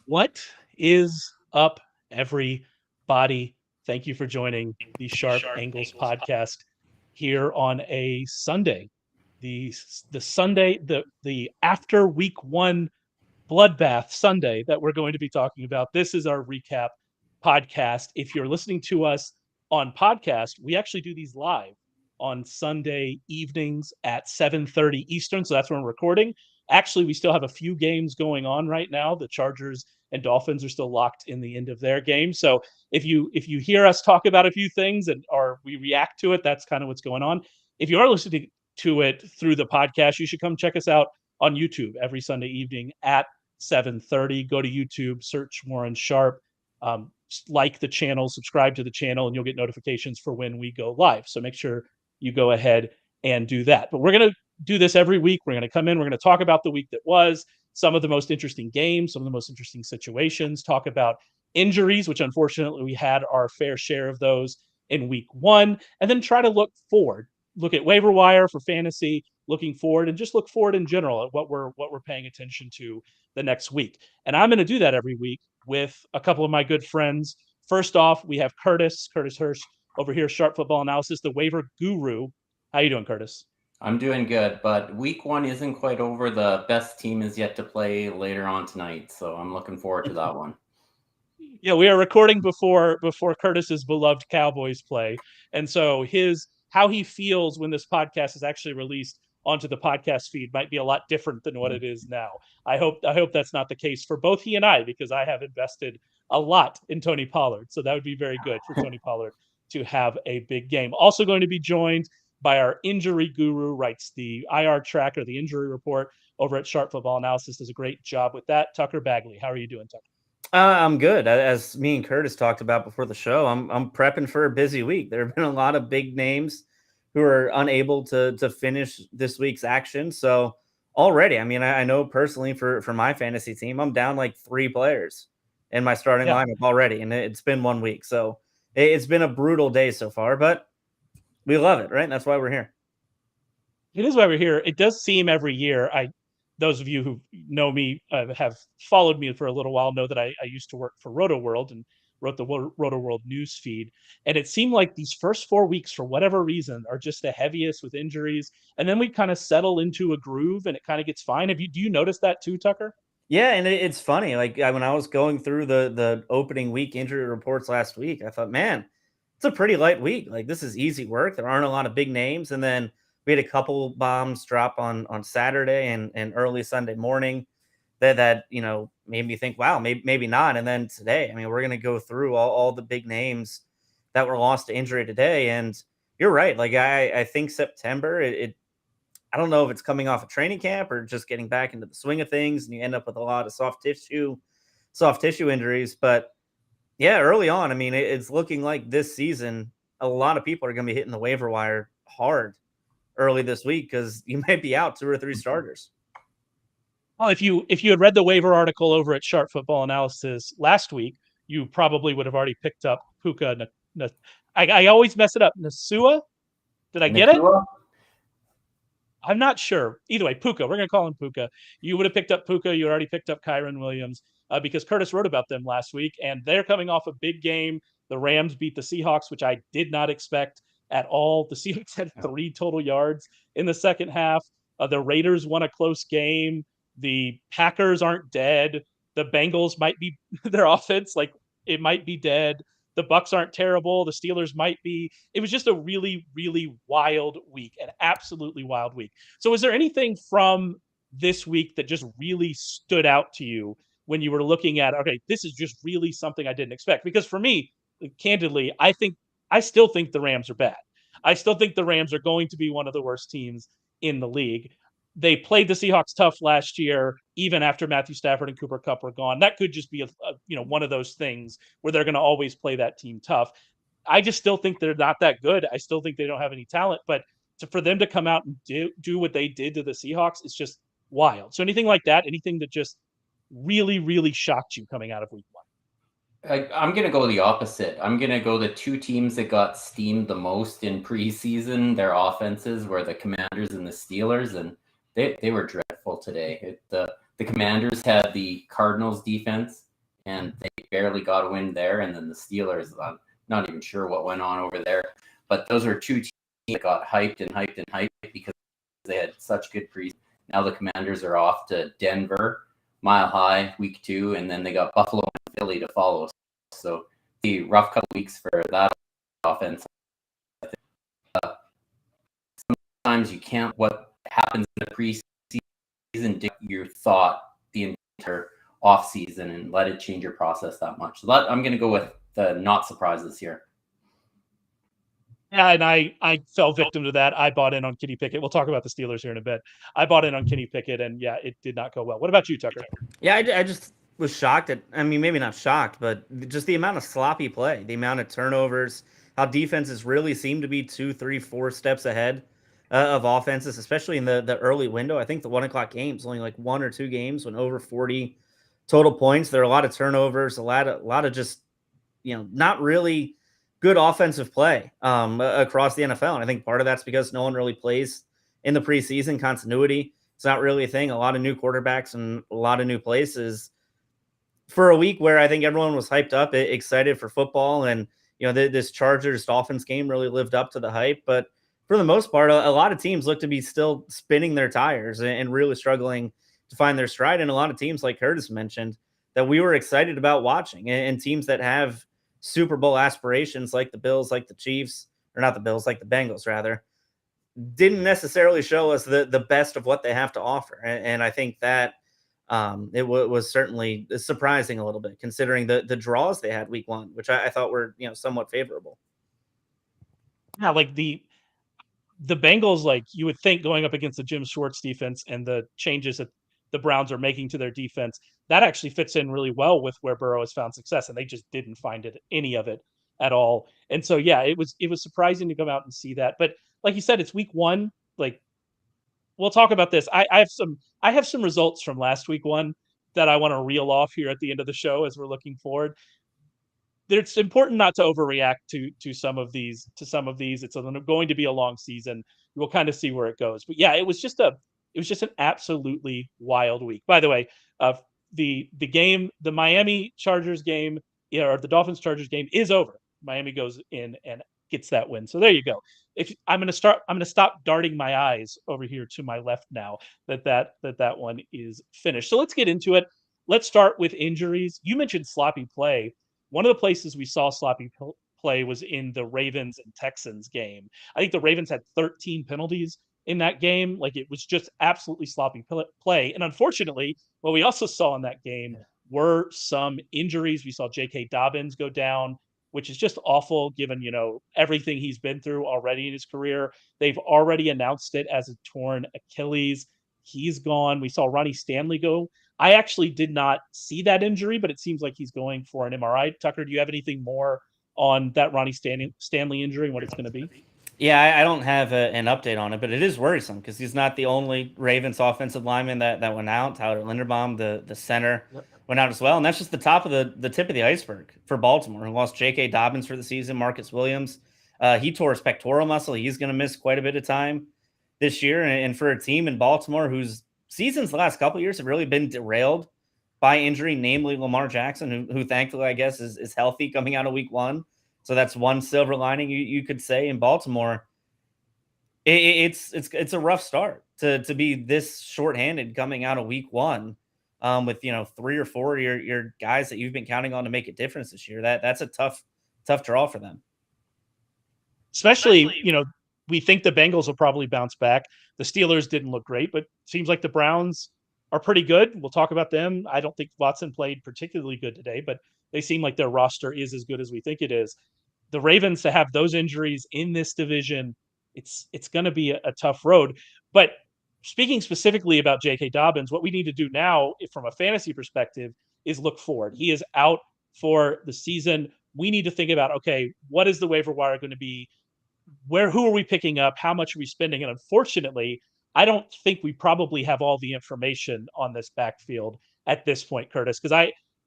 What is up, everybody? Thank you for joining the Sharp Angles podcast here on a Sunday. The Sunday, the after week one bloodbath Sunday that we're going to be talking about. This is our recap podcast. If you're listening to us on podcast, we actually do these live on Sunday evenings at 7:30 Eastern. So that's when we're recording. Actually, we still have a few games going on right now. The Chargers and Dolphins are still locked in the end of their game. So if you hear us talk about a few things and or we react to it, that's kind of what's going on. If you are listening to it through the podcast, you should come check us out on YouTube every Sunday evening at 7:30. Go to YouTube, search Warren Sharp, like the channel, subscribe to the channel, and you'll get notifications for when we go live. So make sure you go ahead and do that. But we're going to do this every week. We're going to come in, we're going to talk about the week that was, some of the most interesting games, some of the most interesting situations, talk about injuries, which unfortunately we had our fair share of those in week one, and then try to look forward, look at waiver wire for fantasy, looking forward, and just look forward in general at what we're paying attention to the next week. And I'm going to do that every week with a couple of my good friends. First off, we have Curtis Hirsch over here, Sharp Football Analysis, the waiver guru. How you doing, Curtis? I'm doing good, but week one isn't quite over. The best team is yet to play later on tonight, so I'm looking forward to that one. Yeah, we are recording before Curtis's beloved Cowboys play, and so his how he feels when this podcast is actually released onto the podcast feed might be a lot different than what it is now. I hope that's not the case for both he and I, because I have invested a lot in Tony Pollard, so that would be very good for Tony Pollard to have a big game. Also going to be joined by our injury guru, writes the IR tracker, the injury report over at Sharp Football Analysis, does a great job with that. Tucker Bagley, how are you doing, Tucker? I'm good. As me and Curtis talked about before the show, I'm prepping for a busy week. There have been a lot of big names who are unable to finish this week's action. So already, I mean, I know personally for my fantasy team, I'm down like 3 players in my starting lineup already, and it's been 1 week. So it's been a brutal day so far, but we love it, right? That's why we're here. It is why we're here. It does seem every year. Those of you who know me, have followed me for a little while, know that I used to work for Roto World and wrote the Roto World news feed. And it seemed like these first 4 weeks, for whatever reason, are just the heaviest with injuries. And then we kind of settle into a groove and it kind of gets fine. Do you notice that too, Tucker? Yeah, and it's funny. Like when I was going through the opening week injury reports last week, I thought, man, it's a pretty light week. Like this is easy work. There aren't a lot of big names, and then we had a couple bombs drop on Saturday and early Sunday morning that made me think, wow, maybe not. And then today, I mean, we're gonna go through all the big names that were lost to injury today, and you're right. Like I think September, I don't know if it's coming off a training camp or just getting back into the swing of things, and you end up with a lot of soft tissue injuries. But yeah, early on, I mean, it's looking like this season, a lot of people are going to be hitting the waiver wire hard early this week because you might be out 2 or 3 starters. Well, if you had read the waiver article over at Sharp Football Analysis last week, you probably would have already picked up Puka. I always mess it up. Nasua? Did I get it? I'm not sure. Either way, Puka. We're going to call him Puka. You would have picked up Puka. You already picked up Kyron Williams because Curtis wrote about them last week, and they're coming off a big game. The Rams beat the Seahawks, which I did not expect at all. The Seahawks had 3 total yards in the second half. The Raiders won a close game. The Packers aren't dead. The Bengals might be their offense, like it might be dead. The Bucks aren't terrible. The Steelers might be. It was just a really, really wild week, an absolutely wild week. So is there anything from this week that just really stood out to you when you were looking at, okay, this is just really something I didn't expect? Because for me, candidly, I still think the Rams are bad. I still think the Rams are going to be one of the worst teams in the league. They played the Seahawks tough last year, even after Matthew Stafford and Cooper Kupp were gone. That could just be one of those things where they're going to always play that team tough. I just still think they're not that good. I still think they don't have any talent, but for them to come out and do what they did to the Seahawks is just wild. So anything like that, anything that just really, really shocked you coming out of week one? I'm going to go the opposite. I'm going to go the 2 teams that got steamed the most in preseason. Their offenses were the Commanders and the Steelers, and they were dreadful today. The Commanders had the Cardinals defense, and they barely got a win there. And then the Steelers, I'm not even sure what went on over there. But those are two teams that got hyped because they had such good preseason. Now the Commanders are off to Denver, Mile High, week 2, and then they got Buffalo and Philly to follow. So the rough couple weeks for that offense. Sometimes you can't. What happens in the preseason, you thought the entire off season, and let it change your process that much. So I'm going to go with the not surprises here. Yeah, and I fell victim to that. I bought in on Kenny Pickett. We'll talk about the Steelers here in a bit. I bought in on Kenny Pickett, and yeah, it did not go well. What about you, Tucker? Yeah, I just was shocked at, I mean, maybe not shocked, but just the amount of sloppy play, the amount of turnovers, how defenses really seem to be 2, 3, 4 steps ahead of offenses, especially in the early window. I think the 1:00 games, only like 1 or 2 games went over 40 total points. There are a lot of turnovers, a lot of just, not really good offensive play across the NFL. And I think part of that's because no one really plays in the preseason. Continuity, it's not really a thing. A lot of new quarterbacks and a lot of new places for a week where I think everyone was hyped up, excited for football. And, this Chargers Dolphins game really lived up to the hype. But for the most part, a lot of teams look to be still spinning their tires and really struggling to find their stride. And a lot of teams, like Curtis mentioned, that we were excited about watching, and teams that have Super Bowl aspirations, like the Bills, like the Chiefs, or not the Bills, like the Bengals, rather, didn't necessarily show us the best of what they have to offer. And I think that was certainly surprising a little bit, considering the draws they had week 1, which I thought were, somewhat favorable. Yeah, like the Bengals, like you would think going up against the Jim Schwartz defense and the changes that the Browns are making to their defense, that actually fits in really well with where Burrow has found success, and they just didn't find any of it at all. And so, yeah, it was surprising to come out and see that. But like you said, it's week 1. Like, we'll talk about this. I have some results from last week 1 that I want to reel off here at the end of the show as we're looking forward. It's important not to overreact to some of these. It's going to be a long season. We'll kind of see where it goes. But yeah, it was just an absolutely wild week. By the way, the game, the Miami Chargers game, or the Dolphins Chargers game is over. Miami goes in and gets that win. So there you go. I'm going to stop darting my eyes over here to my left now that one is finished. So let's get into it. Let's start with injuries. You mentioned sloppy play. One of the places we saw sloppy play was in the Ravens and Texans game. I think the Ravens had 13 penalties in that game. Like, it was just absolutely sloppy play. And unfortunately, what we also saw in that game were some injuries. We saw J.K. Dobbins go down, which is just awful given, everything he's been through already in his career. They've already announced it as a torn Achilles. He's gone. We saw Ronnie Stanley go. I actually did not see that injury, but it seems like he's going for an MRI. Tucker, do you have anything more on that Ronnie Stanley injury and what it's going to be? Yeah, I don't have an update on it, but it is worrisome because he's not the only Ravens offensive lineman that went out. Tyler Linderbaum, the center, went out as well. And that's just the top of the tip of the iceberg for Baltimore, who lost J.K. Dobbins for the season, Marcus Williams. He tore his pectoral muscle. He's going to miss quite a bit of time this year. And for a team in Baltimore whose seasons the last couple of years have really been derailed by injury, namely Lamar Jackson, who thankfully, I guess, is healthy coming out of week 1. So that's one silver lining you could say in Baltimore. It's a rough start to be this shorthanded coming out of week 1 with 3 or 4 of your guys that you've been counting on to make a difference this year. That's a tough draw for them. Especially, we think the Bengals will probably bounce back. The Steelers didn't look great, but it seems like the Browns are pretty good. We'll talk about them. I don't think Watson played particularly good today, but they seem like their roster is as good as we think it is. The Ravens, to have those injuries in this division, it's going to be a tough road. But speaking specifically about J.K. Dobbins, what we need to do now from a fantasy perspective is look forward. He is out for the season. We need to think about, okay, what is the waiver wire going to be? Who are we picking up? How much are we spending? And unfortunately, I don't think we probably have all the information on this backfield at this point, Curtis, because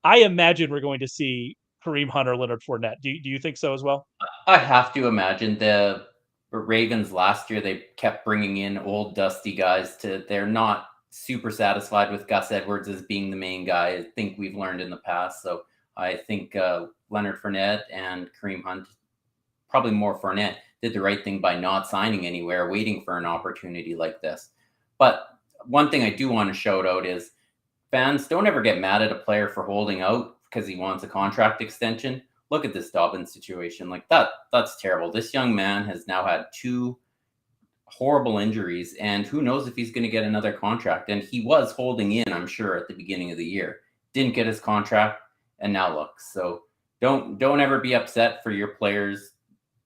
I imagine we're going to see Kareem Hunt or Leonard Fournette. Do you think so as well? I have to imagine. The Ravens last year, they kept bringing in old dusty guys they're not super satisfied with Gus Edwards as being the main guy. I think we've learned in the past. So I think Leonard Fournette and Kareem Hunt, probably more Fournette, did the right thing by not signing anywhere, waiting for an opportunity like this. But one thing I do want to shout out is fans, don't ever get mad at a player for holding out because he wants a contract extension. Look at this Dobbins situation. Like that's terrible. This young man has now had 2 horrible injuries, and who knows if he's going to get another contract. And he was holding in, I'm sure, at the beginning of the year. Didn't get his contract, and now look. So don't ever be upset for your players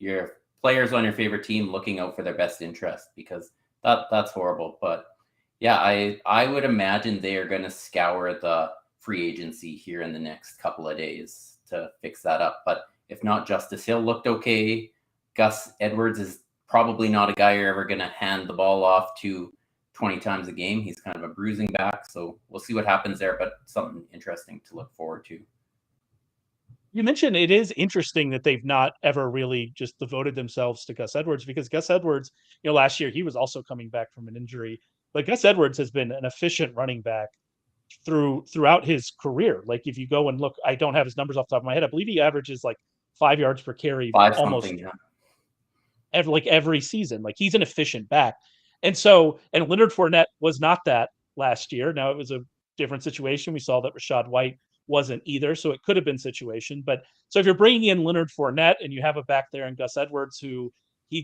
on your favorite team looking out for their best interest, because that's horrible. But yeah, I would imagine they are going to scour the free agency here in the next couple of days to fix that up. But if not, Justice Hill looked okay. Gus Edwards is probably not a guy you're ever going to hand the ball off to 20 times a game. He's kind of a bruising back. So we'll see what happens there, but something interesting to look forward to. You mentioned it is interesting that they've not ever really just devoted themselves to Gus Edwards, because Gus Edwards, last year he was also coming back from an injury, but Gus Edwards has been an efficient running back throughout his career. Like if you go and look, I don't have his numbers off the top of my head. I believe he averages like 5 yards per carry almost every season. Like he's an efficient back. And Leonard Fournette was not that last year. Now it was a different situation. We saw that Rachaad White wasn't either, so it could have been situation. But so if you're bringing in Leonard Fournette and you have a back there in Gus Edwards,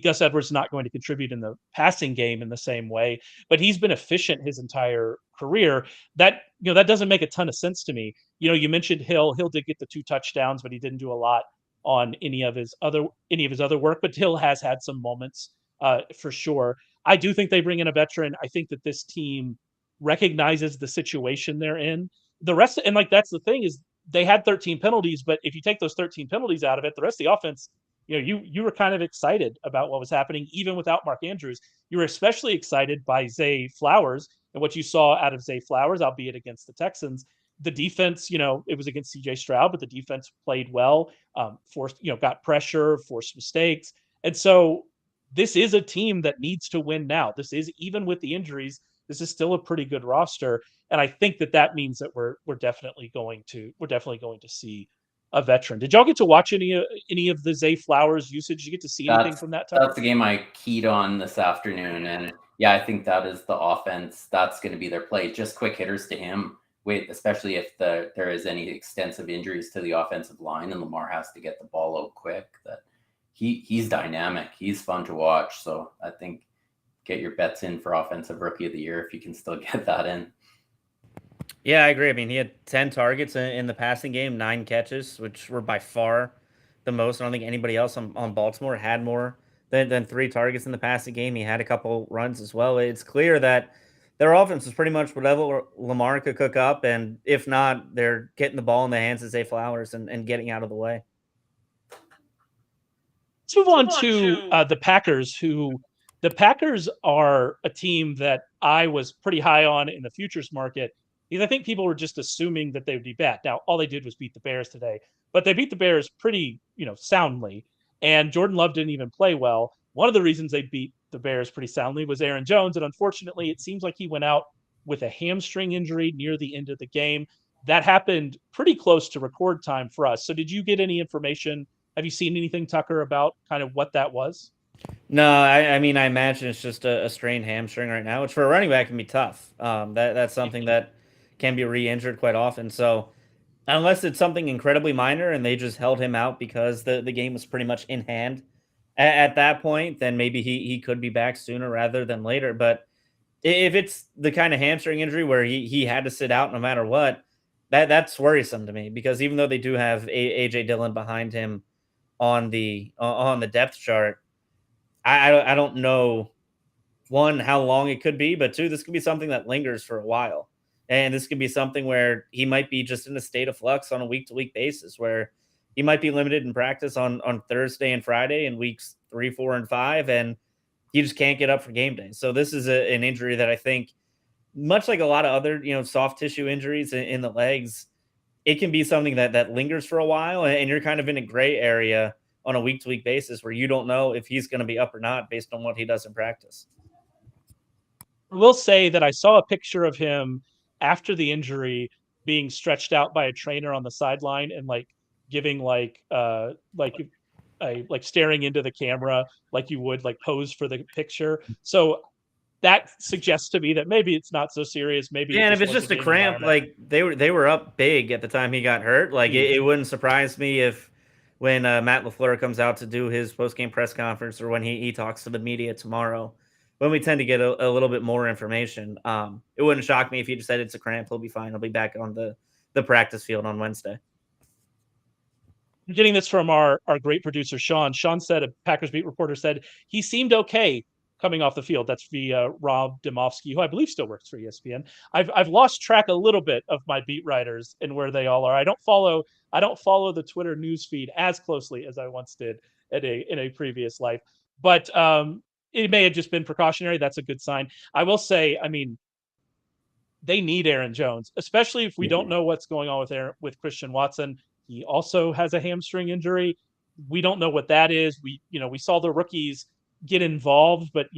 Gus Edwards is not going to contribute in the passing game in the same way, but he's been efficient his entire career. That doesn't make a ton of sense to me. You mentioned Hill. Hill did get the 2 touchdowns, but he didn't do a lot on any of his other work. But Hill has had some moments for sure. I do think they bring in a veteran. I think that this team recognizes the situation they're in. The rest, and like that's the thing, is they had 13 penalties, but if you take those 13 penalties out of it, the rest of the offense, you were kind of excited about what was happening even without Mark Andrews. You were especially excited by Zay Flowers and what you saw out of Zay Flowers, albeit against the Texans. The defense, it was against CJ Stroud, but the defense played well, got pressure, forced mistakes. And so this is a team that needs to win now. This is, even with the injuries, this is still a pretty good roster. And I think that means that we're definitely going to see a veteran. Did y'all get to watch any of the Zay Flowers usage? Did you get to see anything from that? That's the game I keyed on this afternoon. And yeah, I think that is the offense. That's going to be their play. Just quick hitters to him, especially if there is any extensive injuries to the offensive line and Lamar has to get the ball out quick. That he's dynamic. He's fun to watch. So I think get your bets in for offensive rookie of the year if you can still get that in. Yeah, I agree. I mean, he had 10 targets in the passing game, 9 catches, which were by far the most. I don't think anybody else on Baltimore had more than 3 targets in the passing game. He had a couple runs as well. It's clear that their offense is pretty much whatever Lamar could cook up, and if not, they're getting the ball in the hands of Zay Flowers and getting out of the way. Let's move on to the Packers, the Packers are a team that I was pretty high on in the futures market, because I think people were just assuming that they would be bad. Now, all they did was beat the Bears today, but they beat the Bears pretty, soundly. And Jordan Love didn't even play well. One of the reasons they beat the Bears pretty soundly was Aaron Jones. And unfortunately, it seems like he went out with a hamstring injury near the end of the game. That happened pretty close to record time for us. So did you get any information? Have you seen anything, Tucker, about kind of what that was? No, I mean, I imagine it's just a strained hamstring right now, which for a running back can be tough. That's something that can be re-injured quite often. So unless it's something incredibly minor and they just held him out because the game was pretty much in hand at that point, then maybe he could be back sooner rather than later. But if it's the kind of hamstring injury where he had to sit out no matter what, that's worrisome to me, because even though they do have AJ Dillon behind him on the depth chart, I don't know, one, how long it could be, but 2, this could be something that lingers for a while. And this could be something where he might be just in a state of flux on a week-to-week basis, where he might be limited in practice on Thursday and Friday in weeks 3, 4, and 5, and he just can't get up for game day. So this is an injury that I think, much like a lot of other, soft tissue injuries in the legs, it can be something that lingers for a while, and you're kind of in a gray area on a week-to-week basis where you don't know if he's going to be up or not based on what he does in practice. I will say that I saw a picture of him after the injury being stretched out by a trainer on the sideline and like giving like staring into the camera like you would like pose for the picture. So that suggests to me that maybe it's not so serious. Maybe Yeah, it and if just it's was a just a game cramp, environment. like they were up big at the time he got hurt. Like it wouldn't surprise me if when Matt LaFleur comes out to do his post game press conference or when he talks to the media tomorrow, when we tend to get a little bit more information. It wouldn't shock me if he just said it's a cramp. He'll be fine. He'll be back on the practice field on Wednesday. I'm getting this from our great producer Sean. Sean said, a Packers beat reporter said he seemed okay coming off the field. That's via Rob Demovsky, who I believe still works for ESPN. I've lost track a little bit of my beat writers and where they all are. I don't follow the Twitter news feed as closely as I once did in a previous life. But it may have just been precautionary. That's a good sign. I will say, I mean, they need Aaron Jones, especially if we don't know what's going on with Christian Watson. He also has a hamstring injury. We don't know what that is. We saw the rookies get involved, but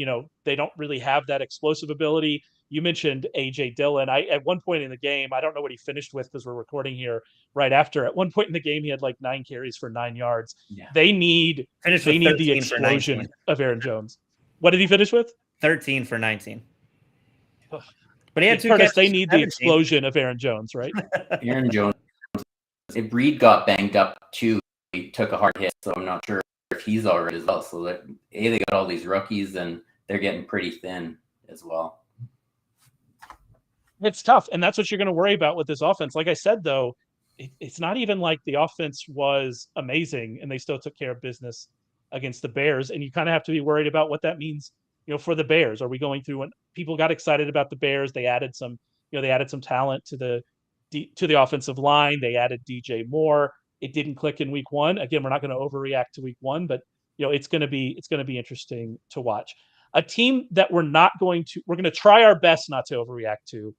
they don't really have that explosive ability. You mentioned AJ Dillon. At one point in the game, I don't know what he finished with because we're recording here right after. At one point in the game, he had like 9 carries for 9 yards. Yeah. They need Finished they with need the 13 for 19. explosion of Aaron Jones. What did he finish with? 13 for 19. But he had 2 Curtis, catches. they need the 17. explosion of Aaron Jones, right? Aaron Jones. If Reed got banged up too, he took a hard hit, so I'm not sure if he's all right as well. So that they got all these rookies and they're getting pretty thin as well. It's tough, and that's what you're going to worry about with this offense. Like I said, though, it's not even like the offense was amazing, and they still took care of business against the Bears. And you kind of have to be worried about what that means, for the Bears. Are we going through when people got excited about the Bears? They added some talent to the offensive line. They added DJ Moore. It didn't click in week 1. Again, we're not going to overreact to week 1, but it's going to be interesting to watch. A team that we're going to try our best not to overreact to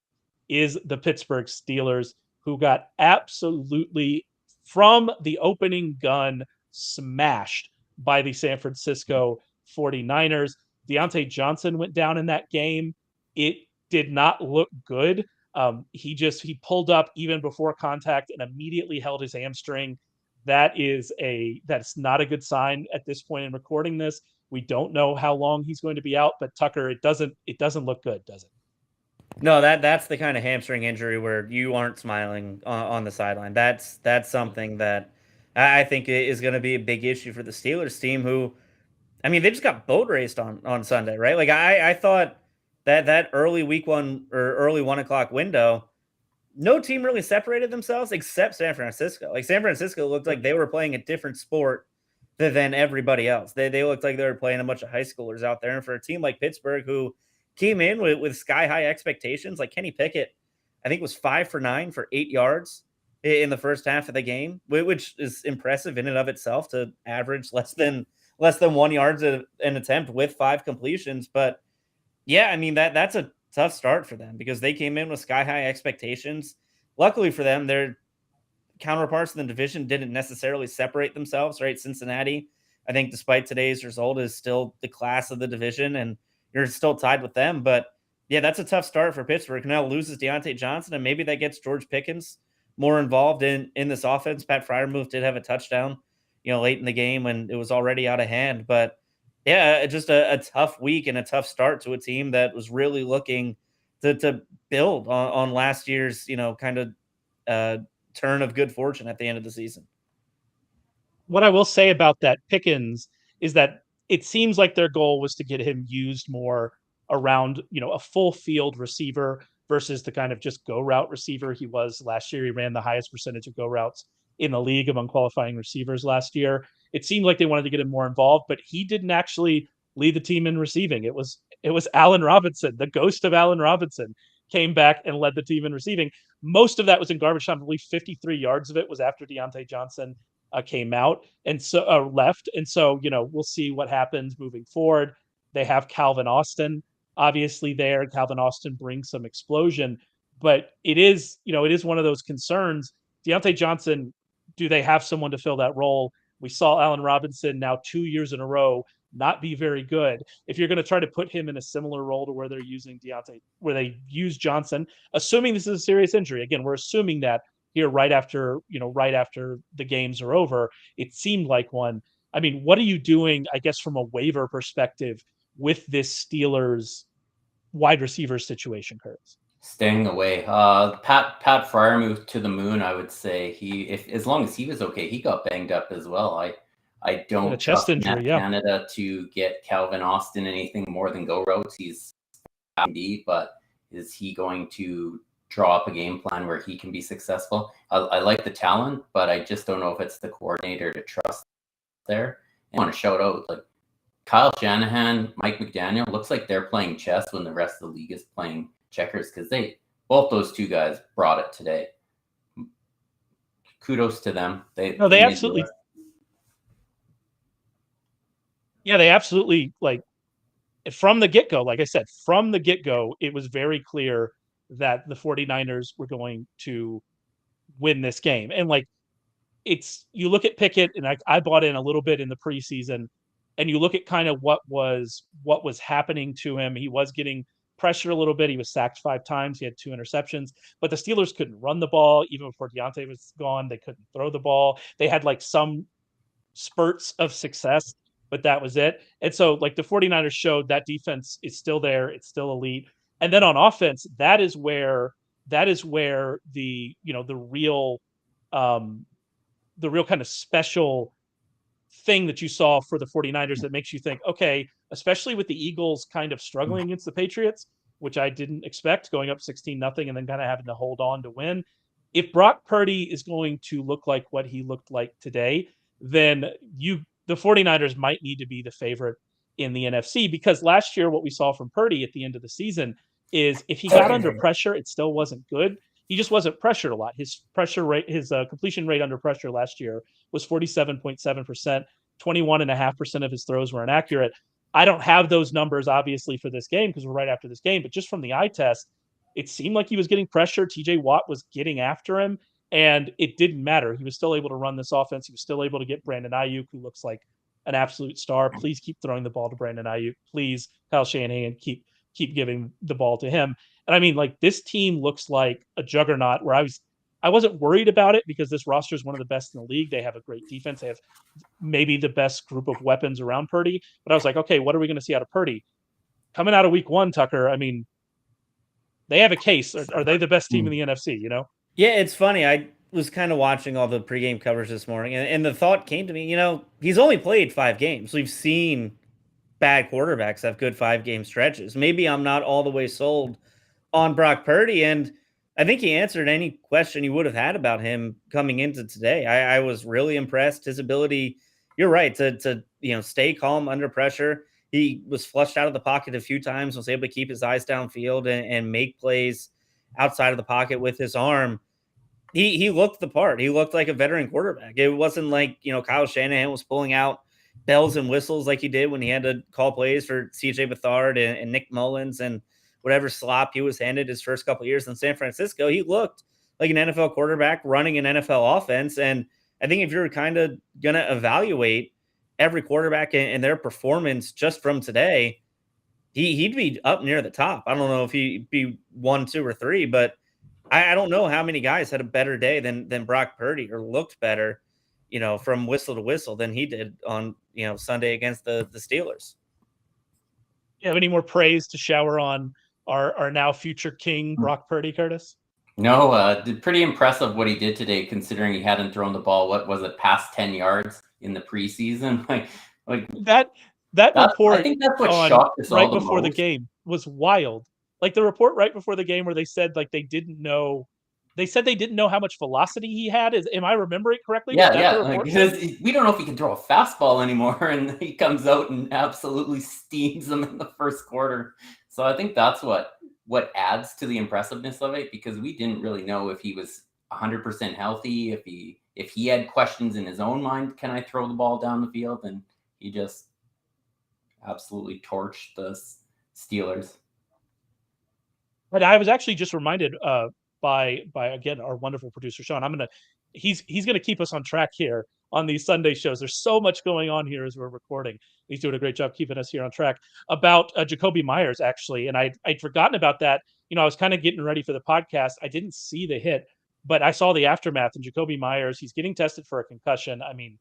is the Pittsburgh Steelers, who got absolutely, from the opening gun, smashed by the San Francisco 49ers. Deontay Johnson went down in that game. It did not look good. He pulled up even before contact and immediately held his hamstring. That's not a good sign at this point in recording this. We don't know how long he's going to be out, but Tucker, it doesn't look good, does it? No, that's the kind of hamstring injury where you aren't smiling on the sideline. That's something that I think is going to be a big issue for the Steelers team, who, I mean, they just got boat raced on Sunday, right? Like I thought that early week 1 or early 1 o'clock window, no team really separated themselves except San Francisco. Like San Francisco looked like they were playing a different sport than everybody else. They looked like they were playing a bunch of high schoolers out there. And for a team like Pittsburgh, who came in with sky high expectations, like Kenny Pickett, I think was 5 for 9 for 8 yards in the first half of the game, which is impressive in and of itself to average less than 1 yard an attempt with 5 completions. But yeah, I mean that's a tough start for them because they came in with sky high expectations. Luckily for them, their counterparts in the division didn't necessarily separate themselves, right? Cincinnati, I think, despite today's result, is still the class of the division, and you're still tied with them. But yeah, that's a tough start for Pittsburgh. Now loses Deontay Johnson, and maybe that gets George Pickens more involved in this offense. Pat Freiermuth did have a touchdown, late in the game when it was already out of hand. But yeah, just a tough week and a tough start to a team that was really looking to build on last year's, kind of turn of good fortune at the end of the season. What I will say about that Pickens is that it seems like their goal was to get him used more around, a full field receiver versus the kind of just go route receiver he was last year. He ran the highest percentage of go routes in the league among qualifying receivers last year. It seemed like they wanted to get him more involved, but he didn't actually lead the team in receiving. It was Allen Robinson, the ghost of Allen Robinson, came back and led the team in receiving. Most of that was in garbage time. I believe 53 yards of it was after Deontay Johnson came out and so left. And so, we'll see what happens moving forward. They have Calvin Austin, obviously there. Calvin Austin brings some explosion, but it is one of those concerns. Deontay Johnson, do they have someone to fill that role? We saw Allen Robinson now 2 years in a row not be very good. If you're going to try to put him in a similar role to where they're using where they use Johnson, assuming this is a serious injury. Again, we're assuming that here right after the games are over. It seemed like one. I mean, what are you doing, I guess, from a waiver perspective with this Steelers wide receiver situation, Curtis? Staying away. Pat Freiermuth to the moon. I would say if as long as he was okay, he got banged up as well. I don't chest trust injury, Canada to get Calvin Austin anything more than go routes. He's indeed, but is he going to draw up a game plan where he can be successful? I like the talent, but I just don't know if it's the coordinator to trust there. I want to shout out like Kyle Shanahan, Mike McDaniel. Looks like they're playing chess when the rest of the league is playing checkers, because both those two guys brought it today. Kudos to them. They absolutely. Yeah, they absolutely, like, from the get-go, like I said, from the get-go, it was very clear that the 49ers were going to win this game. And like, you look at Pickett, and I bought in a little bit in the preseason, and you look at kind of what was happening to him. He was getting pressured a little bit. He was sacked 5 times. He had 2 interceptions, but the Steelers couldn't run the ball. Even before Deontay was gone, they couldn't throw the ball. They had like some spurts of success, but that was it. And so like the 49ers showed that defense is still there. It's still elite. And then on offense, that is where the, the real kind of special thing that you saw for the 49ers that makes you think, okay, especially with the Eagles kind of struggling against the Patriots, which I didn't expect, going up 16-0 and then kind of having to hold on to win. If Brock Purdy is going to look like what he looked like today, then the 49ers might need to be the favorite in the NFC, because last year what we saw from Purdy at the end of the season is if he got under pressure, it still wasn't good. He just wasn't pressured a lot. His pressure rate, his completion rate under pressure last year was 47.7%. 21.5% of his throws were inaccurate. I don't have those numbers, obviously, for this game because we're right after this game, but just from the eye test, it seemed like he was getting pressure. TJ Watt was getting after him, and it didn't matter. He was still able to run this offense. He was still able to get Brandon Ayuk, who looks like an absolute star. Please keep throwing the ball to Brandon Ayuk. Please, Kyle Shanahan, keep giving the ball to him. And I mean, like, this team looks like a juggernaut where I wasn't worried about it because this roster is one of the best in the league. They have a great defense. They have maybe the best group of weapons around Purdy. But I was like, okay, what are we going to see out of Purdy? Coming out of week 1, Tucker, I mean, they have a case. Are they the best team in the NFC, you know? Yeah, it's funny. I was kind of watching all the pregame coverage this morning, and the thought came to me, he's only played 5 games. We've seen bad quarterbacks have good 5-game stretches. Maybe I'm not all the way sold on Brock Purdy, and I think he answered any question you would have had about him coming into today. I was really impressed. His ability, you're right, to stay calm under pressure. He was flushed out of the pocket a few times, was able to keep his eyes downfield and make plays outside of the pocket with his arm. He looked the part. He looked like a veteran quarterback. It wasn't like, Kyle Shanahan was pulling out bells and whistles like he did when he had to call plays for CJ Beathard and Nick Mullins and whatever slop he was handed his first couple of years in San Francisco. He looked like an NFL quarterback running an NFL offense. And I think if you're kind of going to evaluate every quarterback and their performance just from today, he'd be up near the top. I don't know if he'd be 1, 2, or 3, but I don't know how many guys had a better day than Brock Purdy or looked better, from whistle to whistle than he did on, Sunday against the Steelers. You have any more praise to shower on our now future king, Brock Purdy, Curtis? No, pretty impressive what he did today, considering he hadn't thrown the ball, what was it, past 10 yards in the preseason? like that report, I think that's what shocked us right all before the game was wild. Like the report right before the game where they said like they didn't know how much velocity he had. Am I remembering correctly? Yeah. Because we don't know if he can throw a fastball anymore, and he comes out and absolutely steams them in the first quarter. So I think that's what adds to the impressiveness of it, because we didn't really know if he was 100% healthy, if he had questions in his own mind, can I throw the ball down the field? And he just absolutely torched the Steelers. But I was actually just reminded by again our wonderful producer Sean. He's gonna keep us on track here. on these Sunday shows. There's so much going on here as we're recording. He's doing a great job keeping us here on track. About Jacoby Myers, actually, and I'd forgotten about that. I was kind of getting ready for the podcast. I didn't see the hit, but I saw the aftermath. And Jacoby Myers, he's getting tested for a concussion. I mean,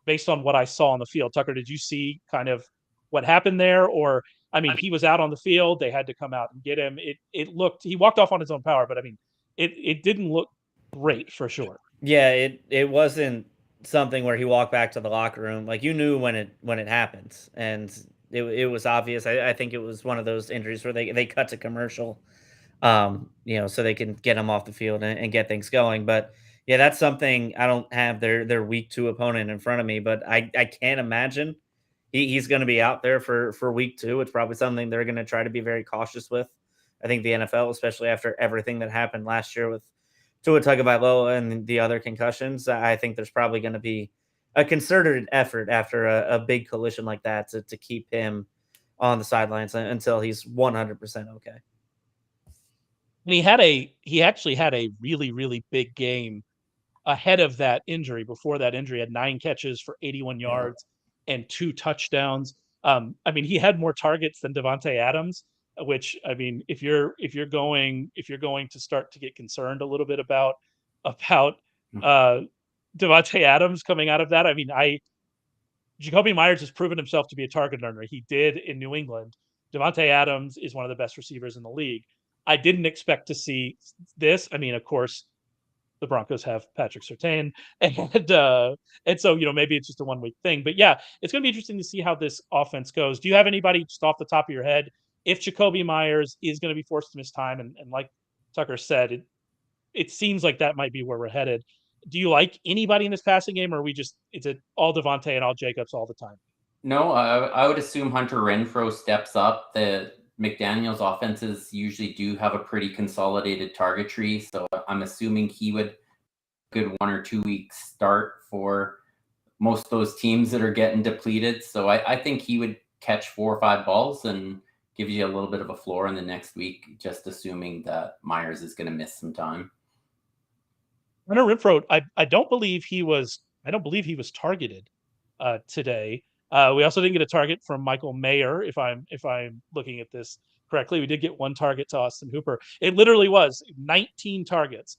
based on what I saw on the field, Tucker, did you see kind of what happened there? Or, I mean, he was out on the field. They had to come out and get him. It looked, he walked off on his own power, but I mean, it didn't look great for sure. Yeah, it wasn't something where he walked back to the locker room. Like, you knew when it happened, and it was obvious. I think it was one of those injuries where they cut to commercial, so they can get him off the field and get things going. But yeah, that's something. I don't have their week 2 opponent in front of me, but I can't imagine he's going to be out there for week 2. It's probably something they're going to try to be very cautious with. I think the NFL, especially after everything that happened last year with Tua Tagovailoa and the other concussions, I think there's probably going to be a concerted effort after a big collision like that to keep him on the sidelines until he's 100% okay. And he actually had a really, really big game ahead of that injury. Before that injury, had 9 catches for 81 yards and 2 touchdowns. I mean, he had more targets than Davante Adams, which, I mean, if you're going to start to get concerned a little bit about Davante Adams coming out of that, I mean, Jacoby Myers has proven himself to be a target earner. He did in New England. Davante Adams is one of the best receivers in the league. I didn't expect to see this. I mean, of course, the Broncos have Patrick Surtain, and so maybe it's just a 1 week thing. But yeah, it's going to be interesting to see how this offense goes. Do you have anybody just off the top of your head, if Jacoby Myers is going to be forced to miss time, and like Tucker said, it seems like that might be where we're headed. Do you like anybody in this passing game, or is it all Devontae and all Jacobs all the time? No, I would assume Hunter Renfrow steps up. The McDaniels offenses usually do have a pretty consolidated target tree, so I'm assuming he would good 1 or 2 week start for most of those teams that are getting depleted. So I think he would catch 4 or 5 balls and give you a little bit of a floor in the next week, just assuming that Myers is going to miss some time. Hunter Renfrow, I don't believe he was targeted today. We also didn't get a target from Michael Mayer, if I'm looking at this correctly. We did get 1 target to Austin Hooper. It literally was 19 targets.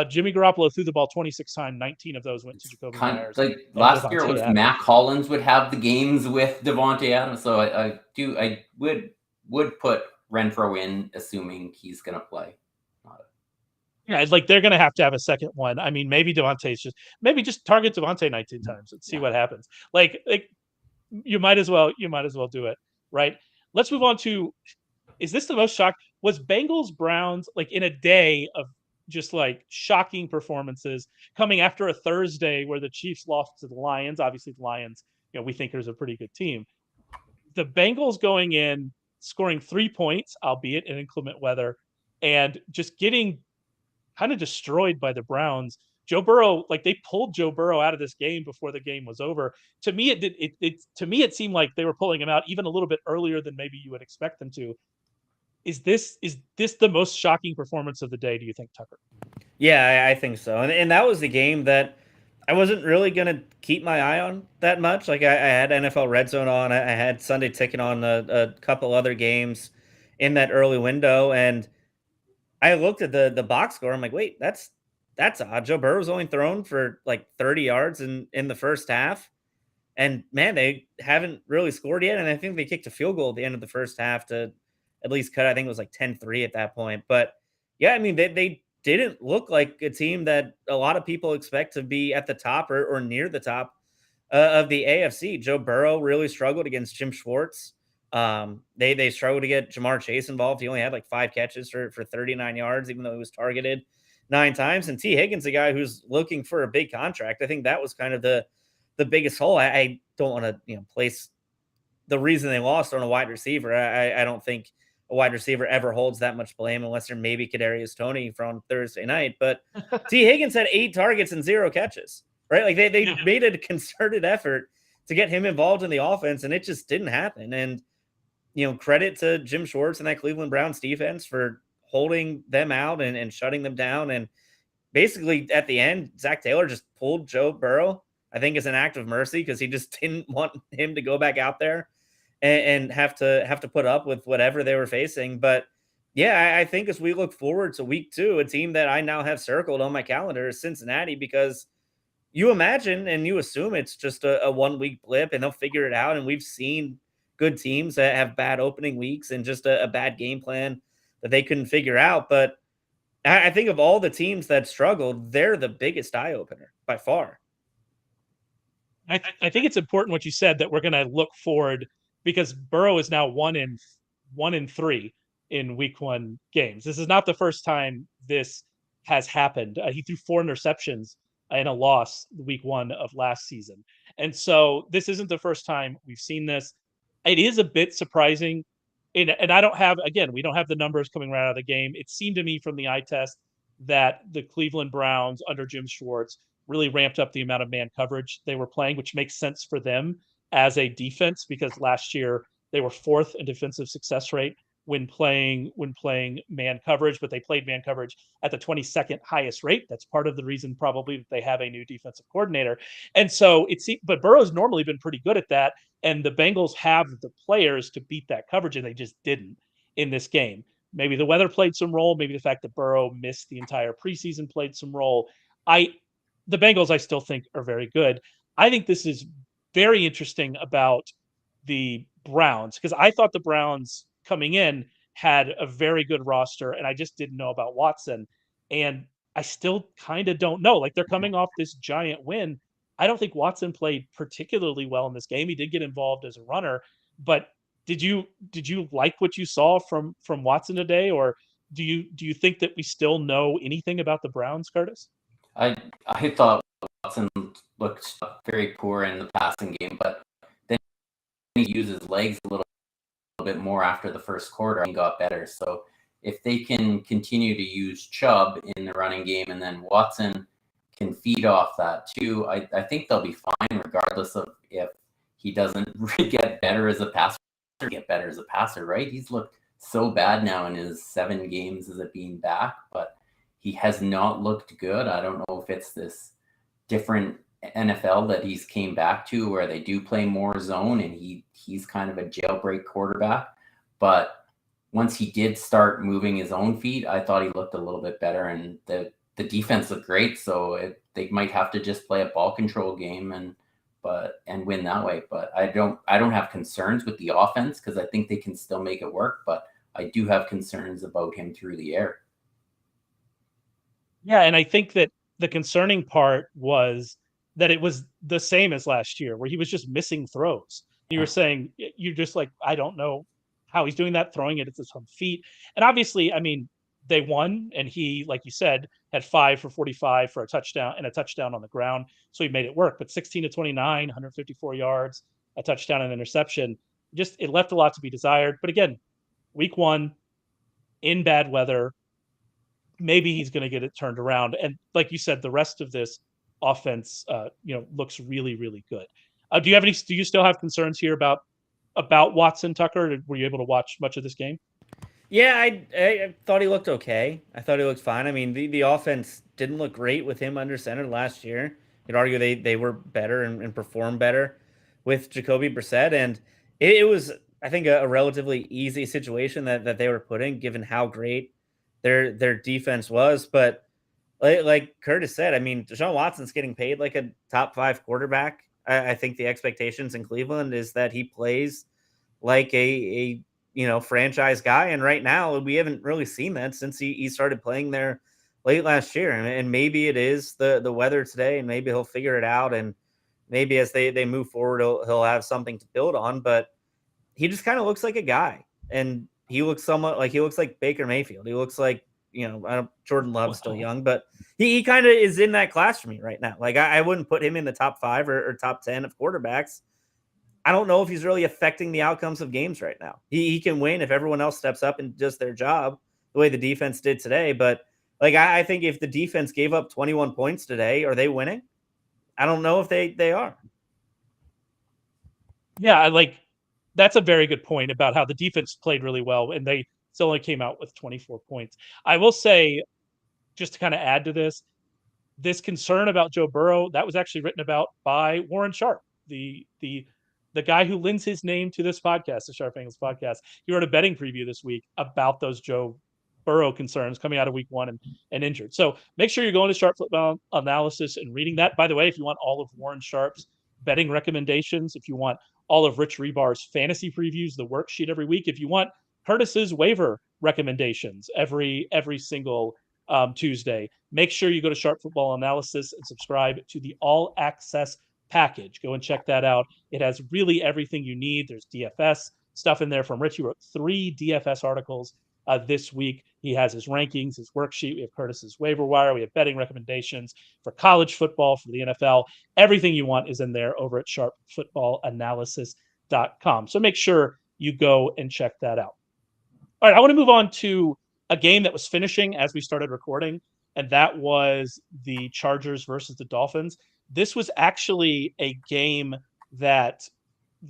Jimmy Garoppolo threw the ball 26 times. 19 of those went to Jacoby Myers. Like last year, it was Adams. Matt Collins would have the games with Davante Adams. So I would put Renfrow in, assuming he's going to play. Yeah, it's like they're going to have a second one. I mean, maybe Devontae's just target Devontae 19 times and see what happens. Like you might as well do it, right? Let's move on to, is this the most shock? Was Bengals Browns, like, in a day of just like shocking performances coming after a Thursday where the Chiefs lost to the Lions? Obviously the Lions, we think there's a pretty good team. The Bengals going in, scoring 3 points, albeit in inclement weather, and just getting kind of destroyed by the Browns. Joe Burrow, like, they pulled Joe Burrow out of this game before the game was over. To me, it seemed like they were pulling him out even a little bit earlier than maybe you would expect them to. Is this the most shocking performance of the day, do you think, Tucker? Yeah, I think so. And that was the game that I wasn't really going to keep my eye on that much. Like, I had NFL Red Zone on. I had Sunday Ticket on a couple other games in that early window. And I looked at the box score. I'm like, wait, that's odd. Joe Burrow's only thrown for like 30 yards in the first half. And man, they haven't really scored yet. And I think they kicked a field goal at the end of the first half to at least cut. I think it was like 10-3 at that point. But yeah, I mean, they didn't look like a team that a lot of people expect to be at the top or near the top of the AFC. Joe Burrow really struggled against Jim Schwartz. They struggled to get Jamar Chase involved. He only had like 5 catches for 39 yards, even though he was targeted 9 times. And T. Higgins, a guy who's looking for a big contract. I think that was kind of the biggest hole. I don't want to place the reason they lost on a wide receiver. I don't think a wide receiver ever holds that much blame unless they're maybe Kadarius Toney from Thursday night. But T. Higgins had 8 targets and 0 catches, right? Like they made a concerted effort to get him involved in the offense, and it just didn't happen. And credit to Jim Schwartz and that Cleveland Browns defense for holding them out and shutting them down. And basically at the end, Zach Taylor just pulled Joe Burrow I think is an act of mercy because he just didn't want him to go back out there and have to put up with whatever they were facing. But yeah, I think as we look forward to week 2, a team that I now have circled on my calendar is Cincinnati, because you imagine and you assume it's just a 1 week blip and they'll figure it out. And we've seen good teams that have bad opening weeks and just a bad game plan that they couldn't figure out. But I think of all the teams that struggled, they're the biggest eye opener by far. I think it's important what you said, that we're going to look forward, because Burrow is now 1-3 in week 1 games. This is not the first time this has happened. He threw 4 interceptions in a loss week 1 of last season. And so this isn't the first time we've seen this. It is a bit surprising. And I don't have, again, we don't have the numbers coming right out of the game. It seemed to me from the eye test that the Cleveland Browns under Jim Schwartz really ramped up the amount of man coverage they were playing, which makes sense for them as a defense, because last year they were 4th in defensive success rate when playing man coverage, but they played man coverage at the 22nd highest rate. That's part of the reason probably that they have a new defensive coordinator. And so but Burrow's normally been pretty good at that. And the Bengals have the players to beat that coverage, and they just didn't in this game. Maybe the weather played some role. Maybe the fact that Burrow missed the entire preseason played some role. The Bengals, I still think, are very good. I think this is very interesting about the Browns, because I thought the Browns coming in had a very good roster, and I just didn't know about Watson. And I still kind of don't know. Like, they're coming off this giant win. I don't think Watson played particularly well in this game. He did get involved as a runner, but did you like what you saw from Watson today, or do you think that we still know anything about the Browns, Curtis? I thought Watson looked very poor in the passing game, but then he used his legs a little bit more after the first quarter and got better. So if they can continue to use Chubb in the running game, and then Watson can feed off that too, I think they'll be fine, regardless of if he doesn't really get better as a passer. Right? He's looked so bad now in his 7 games as it being back, but he has not looked good. I don't know if it's this different NFL that he's came back to, where they do play more zone and he's kind of a jailbreak quarterback. But once he did start moving his own feet, I thought he looked a little bit better, and the defense looked great. So they might have to just play a ball control game and win that way. But I don't have concerns with the offense, because I think they can still make it work. But I do have concerns about him through the air. Yeah, and I think that the concerning part was that it was the same as last year, where he was just missing throws. You were saying, you're just like, I don't know how he's doing that, throwing it at his own feet. And obviously, I mean, they won, and he, like you said, had 5 for 45 for a touchdown and a touchdown on the ground. So he made it work. But 16 to 29, 154 yards, a touchdown and an interception. It left a lot to be desired. But again, week 1 in bad weather, maybe he's going to get it turned around. And like you said, the rest of this offense, looks really, really good. Do you still have concerns here about Watson, Tucker? Were you able to watch much of this game? Yeah, I thought he looked okay. I thought he looked fine. I mean, the offense didn't look great with him under center last year. You'd argue they were better and performed better with Jacoby Brissett. And it was, I think, a relatively easy situation that they were put in, given how great their defense was. But like Curtis said, I mean, Deshaun Watson's getting paid like a top 5 quarterback. I think the expectations in Cleveland is that he plays like a franchise guy. And right now, we haven't really seen that since he started playing there late last year. And maybe it is the weather today, and maybe he'll figure it out. And maybe as they move forward, he'll have something to build on. But he just kind of looks like a guy. And he looks like Baker Mayfield. He looks like, Jordan Love's still young, but he kind of is in that class for me right now. Like, I wouldn't put him in the top 5 or top 10 of quarterbacks. I don't know if he's really affecting the outcomes of games right now. He can win if everyone else steps up and does their job the way the defense did today. But like, I think if the defense gave up 21 points today, are they winning? I don't know if they are. Yeah, that's a very good point about how the defense played really well, and they still only came out with 24 points. I will say, just to kind of add to this, this concern about Joe Burrow, that was actually written about by Warren Sharp, the guy who lends his name to this podcast, the Sharp Angles podcast. He wrote a betting preview this week about those Joe Burrow concerns coming out of week one and injured. So make sure you're going to Sharp Football Analysis and reading that. By the way, if you want all of Warren Sharp's betting recommendations, if you want all of Rich Rebar's fantasy previews, the worksheet every week, if you want Curtis's waiver recommendations every single Tuesday, make sure you go to Sharp Football Analysis and subscribe to the All Access package. Go and check that out. It has really everything you need. There's DFS stuff in there from Rich. He wrote 3 DFS articles this week. He has his rankings, his worksheet. We have Curtis's waiver wire. We have betting recommendations for college football, for the NFL. Everything you want is in there over at sharpfootballanalysis.com. So make sure you go and check that out. All right, I want to move on to a game that was finishing as we started recording, and that was the Chargers versus the Dolphins. This was actually a game that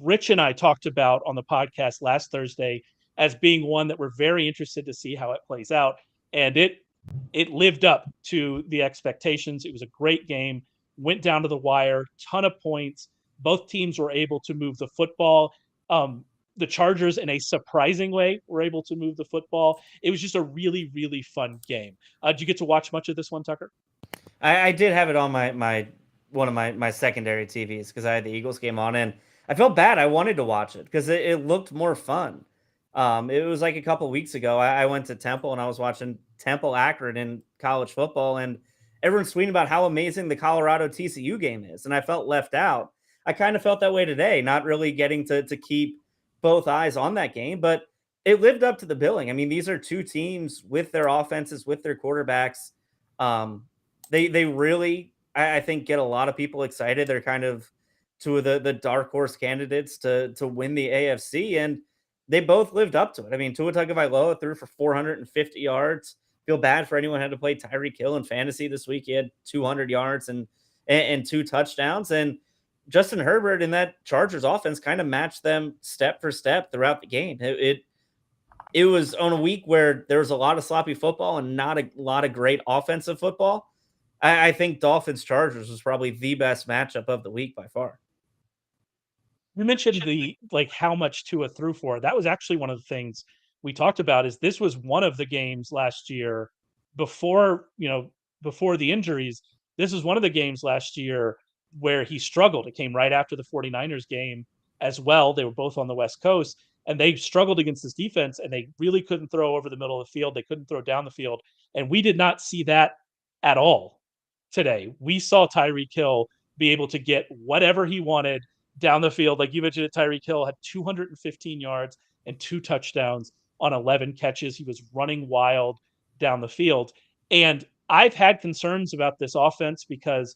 Rich and I talked about on the podcast last Thursday as being one that we're very interested to see how it plays out. And it lived up to the expectations. It was a great game, went down to the wire, ton of points. Both teams were able to move the football. The Chargers, in a surprising way, were able to move the football. It was just a really, really fun game. Did you get to watch much of this one, Tucker? I did have it on one of my secondary TVs because I had the Eagles game on, and I felt bad. I wanted to watch it because it looked more fun. It was like a couple weeks ago. I went to Temple and I was watching Temple Akron in college football, and everyone's tweeting about how amazing the Colorado TCU game is, and I felt left out. I kind of felt that way today, not really getting to keep both eyes on that game, but it lived up to the billing. I mean, these are two teams with their offenses, with their quarterbacks. They really, I think, get a lot of people excited. They're kind of two of the dark horse candidates to win the AFC, and they both lived up to it. I mean, Tua Tagovailoa threw for 450 yards. Feel bad for anyone who had to play Tyreek Hill in fantasy this week. He had 200 yards and 2 touchdowns, and Justin Herbert in that Chargers offense kind of matched them step for step throughout the game. It was on a week where there was a lot of sloppy football and not a lot of great offensive football. I think Dolphins Chargers was probably the best matchup of the week by far. You mentioned how much Tua threw for. That was actually one of the things we talked about. Is this was one of the games last year before the injuries. This was one of the games last year where he struggled. It came right after the 49ers game as well. They were both on the West Coast, and they struggled against this defense, and they really couldn't throw over the middle of the field. They couldn't throw down the field, and we did not see that at all today. We saw Tyreek Hill be able to get whatever he wanted down the field. Like you mentioned, Tyreek Hill had 215 yards and 2 touchdowns on 11 catches. He was running wild down the field. And I've had concerns about this offense because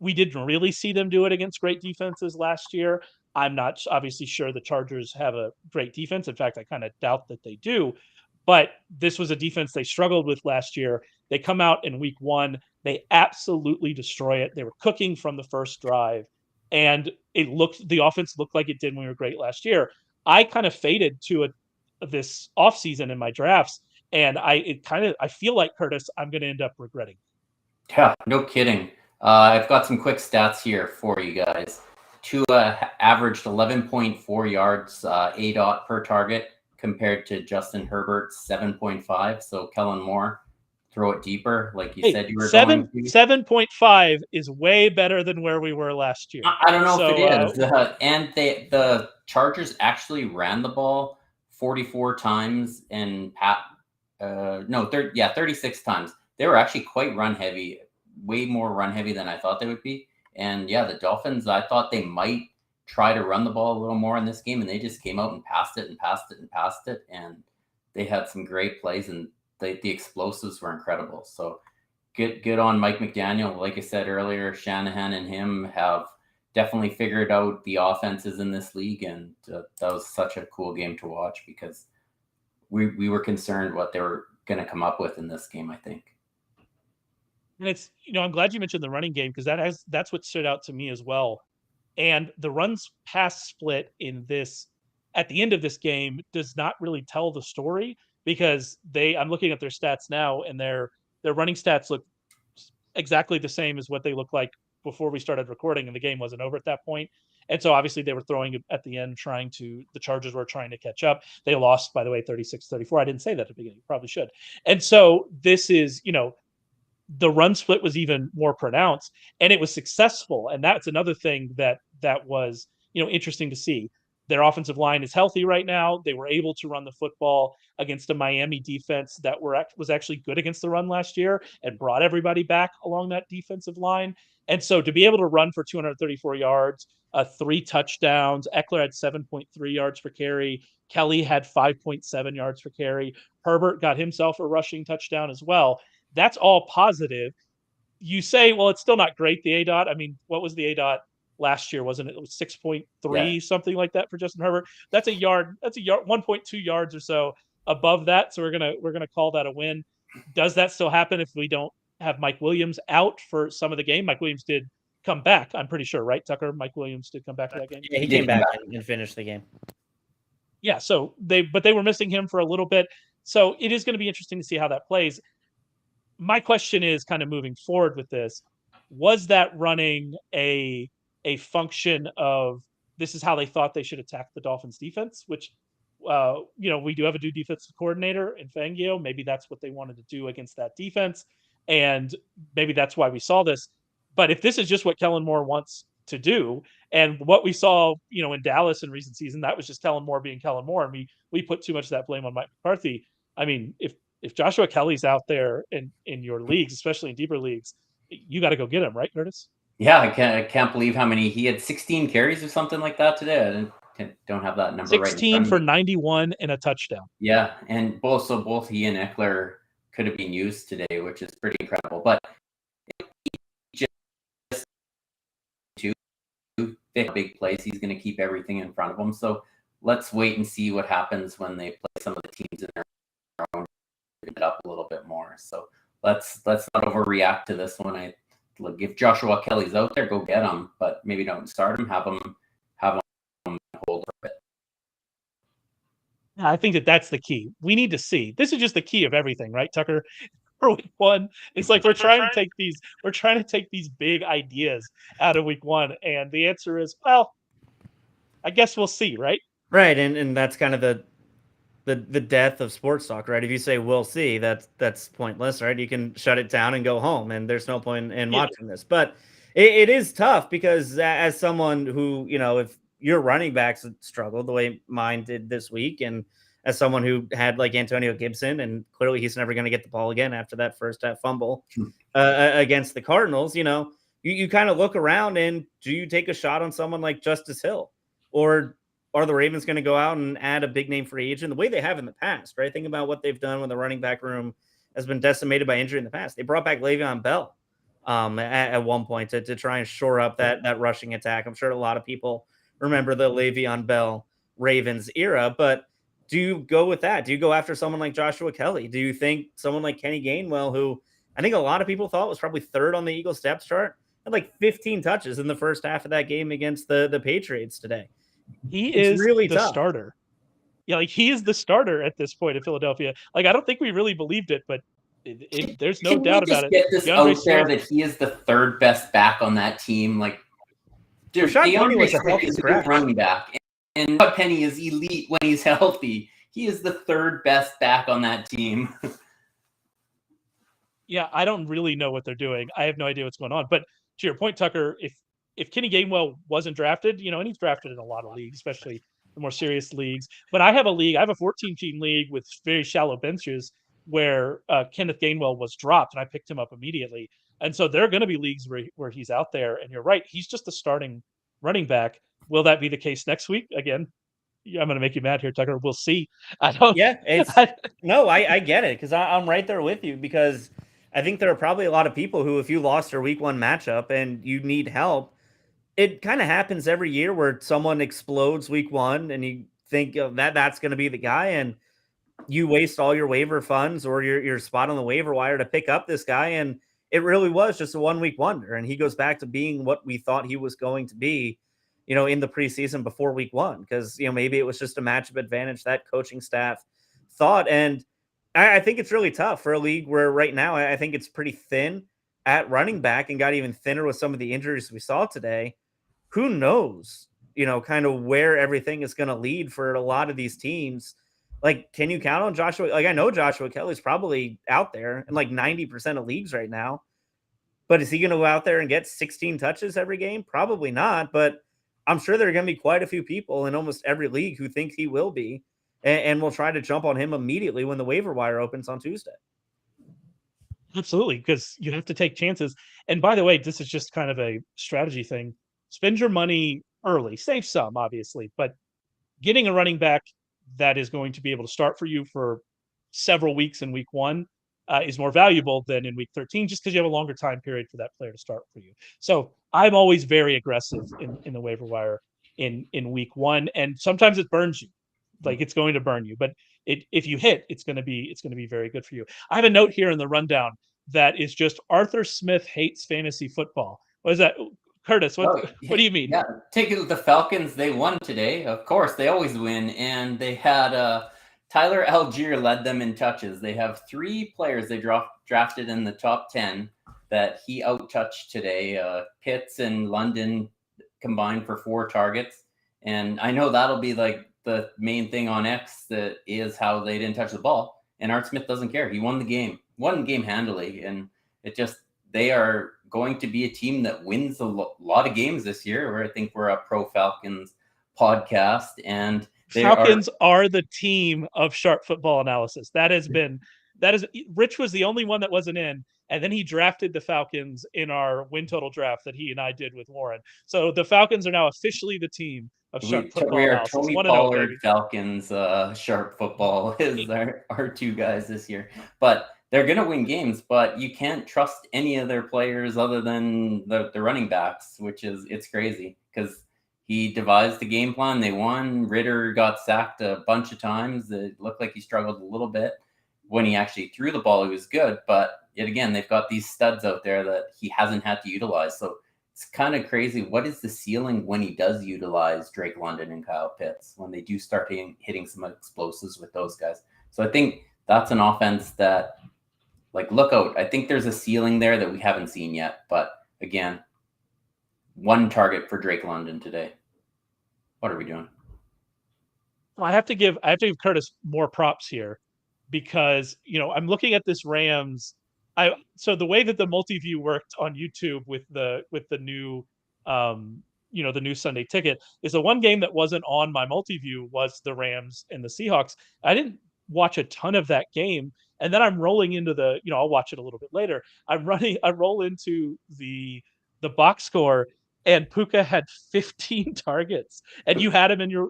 we didn't really see them do it against great defenses last year. I'm not obviously sure the Chargers have a great defense. In fact, I kind of doubt that they do. But this was a defense they struggled with last year. They come out in week 1. They absolutely destroy it. They were cooking from the first drive. And the offense looked like it did when we were great last year. I kind of faded to this offseason in my drafts. And I feel like, Curtis, I'm going to end up regretting. Yeah, no kidding. I've got some quick stats here for you guys. Tua averaged 11.4 yards ADOT per target compared to Justin Herbert's 7.5. So Kellen Moore, throw it deeper, like you said you were going to. 7.5 is way better than where we were last year. I don't know if it is. And the Chargers actually ran the ball 44 times and 36 times. They were actually quite run heavy. Way more run heavy than I thought they would be. And yeah, the Dolphins, I thought they might try to run the ball a little more in this game, and they just came out and passed it. And they had some great plays, and the explosives were incredible. So good on Mike McDaniel. Like I said earlier, Shanahan and him have definitely figured out the offenses in this league, and that was such a cool game to watch because we were concerned what they were going to come up with in this game, I think. And it's, I'm glad you mentioned the running game because that's what stood out to me as well. And the runs pass split at the end of this game does not really tell the story because I'm looking at their stats now, and their running stats look exactly the same as what they looked like before we started recording, and the game wasn't over at that point. And so obviously they were throwing it at the end, the Chargers were trying to catch up. They lost, by the way, 36-34. I didn't say that at the beginning. Probably should. And so this is, the run split was even more pronounced, and it was successful. And that's another thing that was, interesting to see. Their offensive line is healthy right now. They were able to run the football against a Miami defense that was actually good against the run last year and brought everybody back along that defensive line. And so to be able to run for 234 yards, 3 touchdowns, Eckler had 7.3 yards per carry. Kelly had 5.7 yards per carry. Herbert got himself a rushing touchdown as well. That's all positive. You say, well, it's still not great, the ADOT. I mean, what was the ADOT last year? Wasn't it? It was 6.3, something like that for Justin Herbert. That's a yard, 1.2 yards or so above that. So we're gonna call that a win. Does that still happen if we don't have Mike Williams out for some of the game? Mike Williams did come back, I'm pretty sure, right, Tucker? Mike Williams did come back to that game. Yeah, he came back and finished the game. Yeah, so they were missing him for a little bit. So it is going to be interesting to see how that plays. My question is kind of moving forward with this. Was that running a function of this is how they thought they should attack the Dolphins defense, which, we do have a new defensive coordinator in Fangio. Maybe that's what they wanted to do against that defense. And maybe that's why we saw this. But if this is just what Kellen Moore wants to do, and what we saw, in Dallas in recent season, that was just Kellen Moore being Kellen Moore, and we put too much of that blame on Mike McCarthy. I mean, if Joshua Kelly's out there in your leagues, especially in deeper leagues, you got to go get him, right, Curtis? Yeah, I can't believe how many he had. 16 carries or something like that today. I don't have that number 16 right. 16 for 91 and a touchdown. Yeah, and both he and Eckler could have been used today, which is pretty incredible. But just two big plays, he's going to keep everything in front of him. So let's wait and see what happens when they play some of the teams in their own. It up a little bit more. So let's not overreact to this one. If Joshua Kelly's out there, go get him, but maybe don't start him. Have him hold a bit. I think that's the key. We need to see. This is just the key of everything, right, Tucker? For week one, it's like we're trying to take these big ideas out of week one, and the answer is, well, I guess we'll see, right? Right, and that's kind of the death of sports talk, right? If you say we'll see, that's pointless, right? You can shut it down and go home, and there's no point in watching this. But it is tough because as someone who, if your running backs struggled the way mine did this week, and as someone who had like Antonio Gibson, and clearly he's never going to get the ball again after that first half fumble against the Cardinals, you kind of look around and do you take a shot on someone like Justice Hill, or are the Ravens going to go out and add a big name free agent the way they have in the past, right? Think about what they've done when the running back room has been decimated by injury in the past. They brought back Le'Veon Bell at one point to try and shore up that rushing attack. I'm sure a lot of people remember the Le'Veon Bell Ravens era, but do you go with that? Do you go after someone like Joshua Kelly? Do you think someone like Kenny Gainwell, who I think a lot of people thought was probably third on the Eagles depth chart, had like 15 touches in the first half of that game against the Patriots today? He is really the starter. Yeah, like he is the starter at this point in Philadelphia. Like I don't think we really believed it, but there's no doubt about it. Get this out there that he is the third best back on that team. Like, DeAndre Swift is a good running back, and Penny is elite when he's healthy. He is the third best back on that team. Yeah, I don't really know what they're doing. I have no idea what's going on. But to your point, Tucker, if Kenny Gainwell wasn't drafted, and he's drafted in a lot of leagues, especially the more serious leagues. But I have a 14-team league with very shallow benches where Kenneth Gainwell was dropped, and I picked him up immediately. And so there are going to be leagues where he's out there, and you're right, he's just the starting running back. Will that be the case next week? Again, I'm going to make you mad here, Tucker. We'll see. I don't. Yeah, I get it because I'm right there with you because I think there are probably a lot of people who, if you lost your week one matchup and you need help, it kind of happens every year where someone explodes week one and you think that's going to be the guy, and you waste all your waiver funds or your spot on the waiver wire to pick up this guy. And it really was just a 1 week wonder. And he goes back to being what we thought he was going to be, in the preseason before week one, because, maybe it was just a matchup advantage that coaching staff thought. And I think it's really tough for a league where right now I think it's pretty thin at running back and got even thinner with some of the injuries we saw today, who knows, kind of where everything is going to lead for a lot of these teams. Like, can you count on Joshua? Like, I know Joshua Kelly's probably out there in like 90% of leagues right now, but is he going to go out there and get 16 touches every game? Probably not, but I'm sure there are going to be quite a few people in almost every league who think he will be, and will try to jump on him immediately when the waiver wire opens on Tuesday. Absolutely, because you have to take chances. And by the way, this is just kind of a strategy thing. Spend your money early, save some, obviously, but getting a running back that is going to be able to start for you for several weeks in week 1 is more valuable than in week 13, just because you have a longer time period for that player to start for you. So I'm always very aggressive in the waiver wire in week 1, and sometimes it burns you. Like, it's going to burn you, but if you hit, it's going to be very good for you. I have a note here in the rundown that is just Arthur Smith hates fantasy football. What is that, Curtis? What do you mean? Yeah, take it with the Falcons. They won today. Of course, they always win, and they had Tyler Algier led them in touches. They have 3 players they drafted in the top 10 that he out-touched today. Pitts and London combined for 4 targets, and I know that'll be like the main thing on X, that is how they didn't touch the ball. And Art Smith doesn't care. He won the game handily. And they are going to be a team that wins a lot of games this year, where I think we're a pro Falcons podcast. And Falcons are the team of sharp football analysis. Rich was the only one that wasn't in. And then he drafted the Falcons in our win total draft that he and I did with Lauren. So the Falcons are now officially the team of sharp football we are analysis. Tony Pollard Falcons. Sharp football is our 2 guys this year. But they're going to win games, but you can't trust any of their players other than the running backs, it's crazy, because he devised the game plan. They won. Ritter got sacked a bunch of times. It looked like he struggled a little bit. When he actually threw the ball, he was good. But yet again, they've got these studs out there that he hasn't had to utilize. So it's kind of crazy. What is the ceiling when he does utilize Drake London and Kyle Pitts, when they do start hitting some explosives with those guys? So I think that's an offense that, like, look out. I think there's a ceiling there that we haven't seen yet. But again, 1 target for Drake London today. What are we doing? Well, I have to give Curtis more props here, because I'm looking at this Rams. So the way that the multi-view worked on YouTube with the new the new Sunday ticket is the one game that wasn't on my multi-view was the Rams and the Seahawks. I didn't watch a ton of that game, and then I'm rolling into I'll watch it a little bit later. I roll into the box score, and Puka had 15 targets, and you had him in your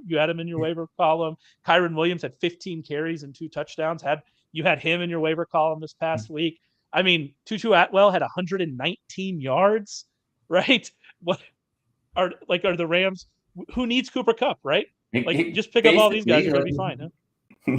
waiver column. Kyron Williams had 15 carries and 2 touchdowns. You had him in your waiver column this past week. I mean, Tutu Atwell had 119 yards, right? What are the Rams? Who needs Cooper Kupp, right? Like, just pick up all these guys, you're gonna be fine. Huh?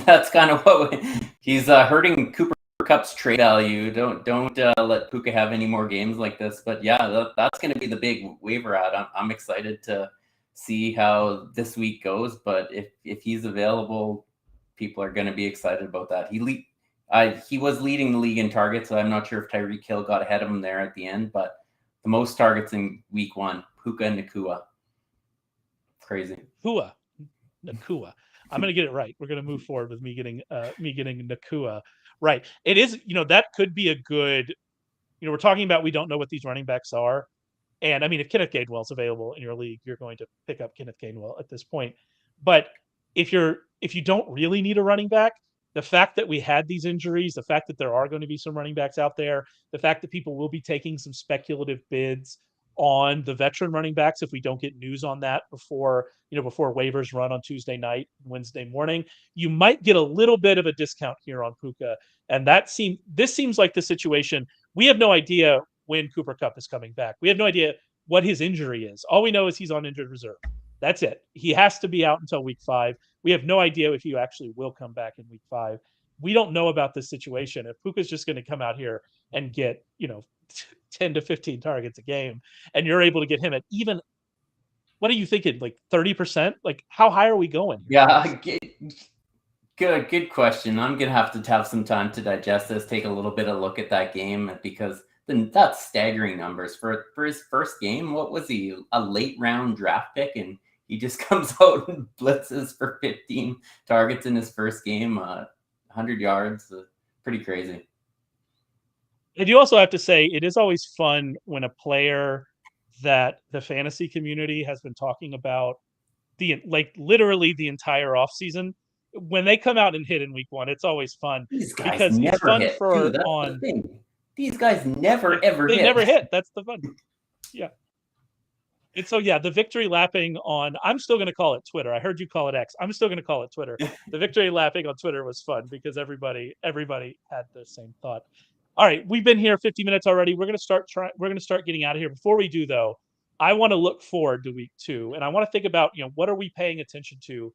That's kind of what he's hurting Cooper Kupp's trade value. Don't let Puka have any more games like this. But yeah, that's going to be the big waiver ad. I'm excited to see how this week goes. But if he's available, people are going to be excited about that. He was leading the league in targets, so I'm not sure if Tyreek Hill got ahead of him there at the end. But the most targets in week 1, Puka Nacua. Crazy. Nacua. I'm going to get it right. We're going to move forward with me getting Nacua right. It is, that could be a good, we're talking about, we don't know what these running backs are. And I mean, if Kenneth Gainwell's available in your league, you're going to pick up Kenneth Gainwell at this point. But if you don't really need a running back, the fact that we had these injuries, the fact that there are going to be some running backs out there, the fact that people will be taking some speculative bids on the veteran running backs if we don't get news on that before waivers run on Tuesday night, Wednesday morning, you might get a little bit of a discount here on Puka. And this seems like the situation. We have no idea when Cooper Kupp is coming back. We have no idea what his injury is. All we know is he's on injured reserve. That's it. He has to be out until week 5. We have no idea if he actually will come back in week 5. We don't know about this situation. If Puka's just going to come out here and get, 10 to 15 targets a game, and you're able to get him at even, what are you thinking, like 30%? Like, how high are we going? Yeah, good question. I'm going to have some time to digest this, take a little bit of look at that game, because then that's staggering numbers for his first game. What was he, a late round draft pick, and he just comes out and blitzes for 15 targets in his first game, 100 yards, pretty crazy. And you also have to say it is always fun when a player that the fantasy community has been talking about literally the entire offseason, when they come out and hit in week one, it's always fun. These guys because never it's fun hit. for Dude, that's on the thing. These guys never ever they hit. never hit. That's the fun. Yeah. And so the victory lapping on, I'm still going to call it Twitter. I heard you call it X. I'm still going to call it Twitter. The victory lapping on Twitter was fun because everybody had the same thought. All right, we've been here 50 minutes already. We're going to start getting out of here. Before we do though, I want to look forward to week 2, and I want to think about, what are we paying attention to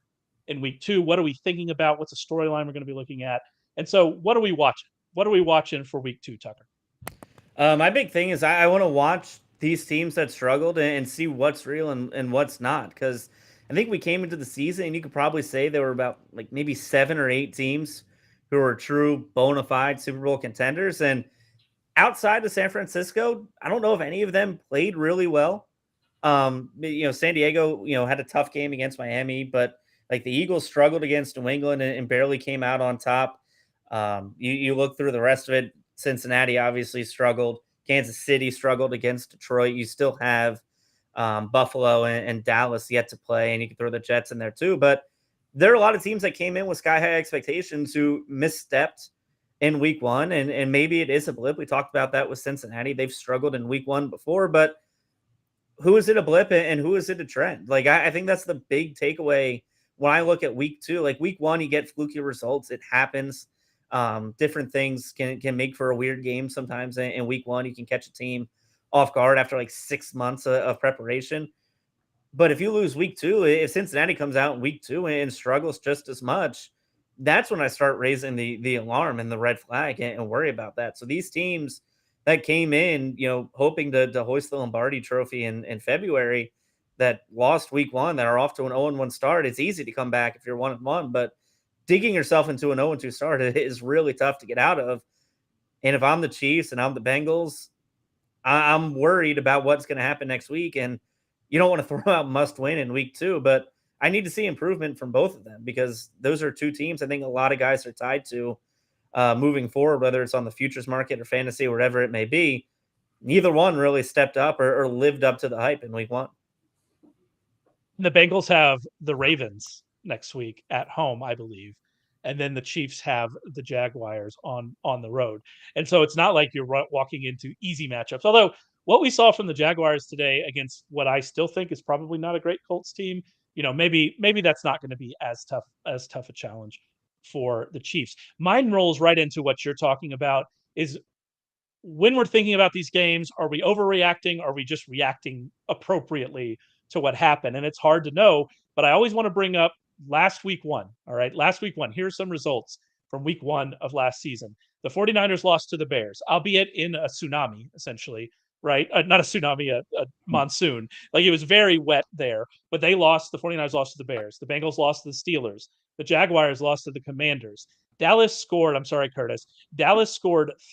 in week 2? What are we thinking about? What's a storyline we're going to be looking at? And so what are we watching? What are we watching for week 2, Tucker? My big thing is I want to watch these teams that struggled and see what's real and what's not. Because I think we came into the season and you could probably say there were about like maybe 7 or 8 teams who were true bona fide Super Bowl contenders. And outside of San Francisco, I don't know if any of them played really well. San Diego, had a tough game against Miami, but like the Eagles struggled against New England and barely came out on top. You look through the rest of it. Cincinnati obviously struggled. Kansas City struggled against Detroit. You still have Buffalo and Dallas yet to play, and you can throw the Jets in there too. But there are a lot of teams that came in with sky-high expectations who misstepped in week 1, and maybe it is a blip. We talked about that with Cincinnati. They've struggled in week 1 before, but who is it a blip and who is it a trend? Like, I think that's the big takeaway when I look at week 2. Like week 1, you get fluky results. It happens. Different things can make for a weird game sometimes. In week 1, you can catch a team off guard after like 6 months of preparation. But if you lose week 2, if Cincinnati comes out in week 2 and struggles just as much, that's when I start raising the alarm and the red flag and worry about that. So these teams that came in, hoping to hoist the Lombardi trophy in February, that lost week 1, that are off to an 0-1 start, it's easy to come back if you're 1-1, but digging yourself into an 0-2 start is really tough to get out of. And if I'm the Chiefs and I'm the Bengals, I'm worried about what's going to happen next week. And you don't want to throw out must win in week 2, but I need to see improvement from both of them because those are 2 teams I think a lot of guys are tied to moving forward, whether it's on the futures market or fantasy or whatever it may be. Neither one really stepped up or lived up to the hype in week 1. The Bengals have the Ravens next week at home, I believe. And then the Chiefs have the Jaguars on the road. And so it's not like you're walking into easy matchups. Although what we saw from the Jaguars today against what I still think is probably not a great Colts team, maybe that's not going to be as tough a challenge for the Chiefs. Mine rolls right into what you're talking about is when we're thinking about these games, are we overreacting? Are we just reacting appropriately to what happened? And it's hard to know, but I always want to bring up last week 1. All right. Last week 1. Here's some results from week 1 of last season. The 49ers lost to the Bears, albeit in a tsunami, essentially, right? Not a tsunami, a monsoon. Like it was very wet there, but they lost. The 49ers lost to the Bears. The Bengals lost to the Steelers. The Jaguars lost to the Commanders. Dallas scored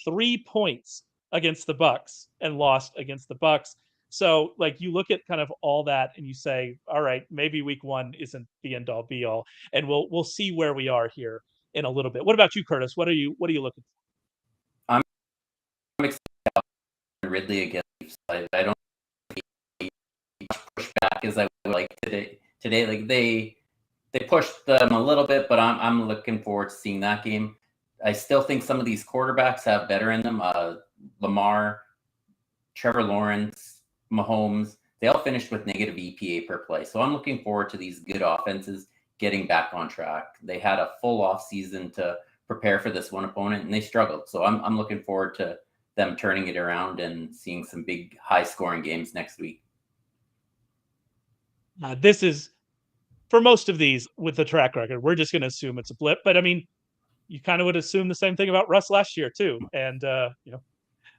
3 points against the Bucks and lost against the Bucks. So like you look at kind of all that and you say, all right, maybe week 1 isn't the end all be all. And we'll see where we are here in a little bit. What about you, Curtis? What are you looking for? I'm excited about Ridley against I don't push back as I would like today. Like they pushed them a little bit, but I'm looking forward to seeing that game. I still think some of these quarterbacks have better in them. Lamar, Trevor Lawrence, Mahomes, they all finished with negative EPA per play. So I'm looking forward to these good offenses getting back on track. They had a full off season to prepare for this one opponent and they struggled. So I'm looking forward to them turning it around and seeing some big high scoring games next week. This is for most of these with the track record, we're just going to assume it's a blip, but I mean, you kind of would assume the same thing about Russ last year too. And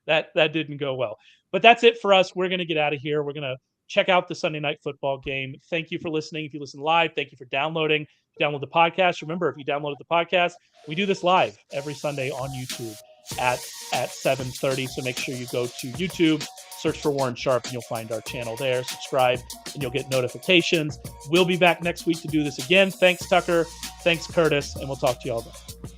that didn't go well, but that's it for us. We're going to get out of here. We're going to check out the Sunday night football game. Thank you for listening. If you listen live, thank you for downloading. Download the podcast. Remember, if you downloaded the podcast, we do this live every Sunday on YouTube. at 7:30. So make sure you go to YouTube, search for Warren Sharp, and you'll find our channel there. Subscribe, and you'll get notifications. We'll be back next week to do this again. Thanks, Tucker. Thanks, Curtis, and we'll talk to you all then.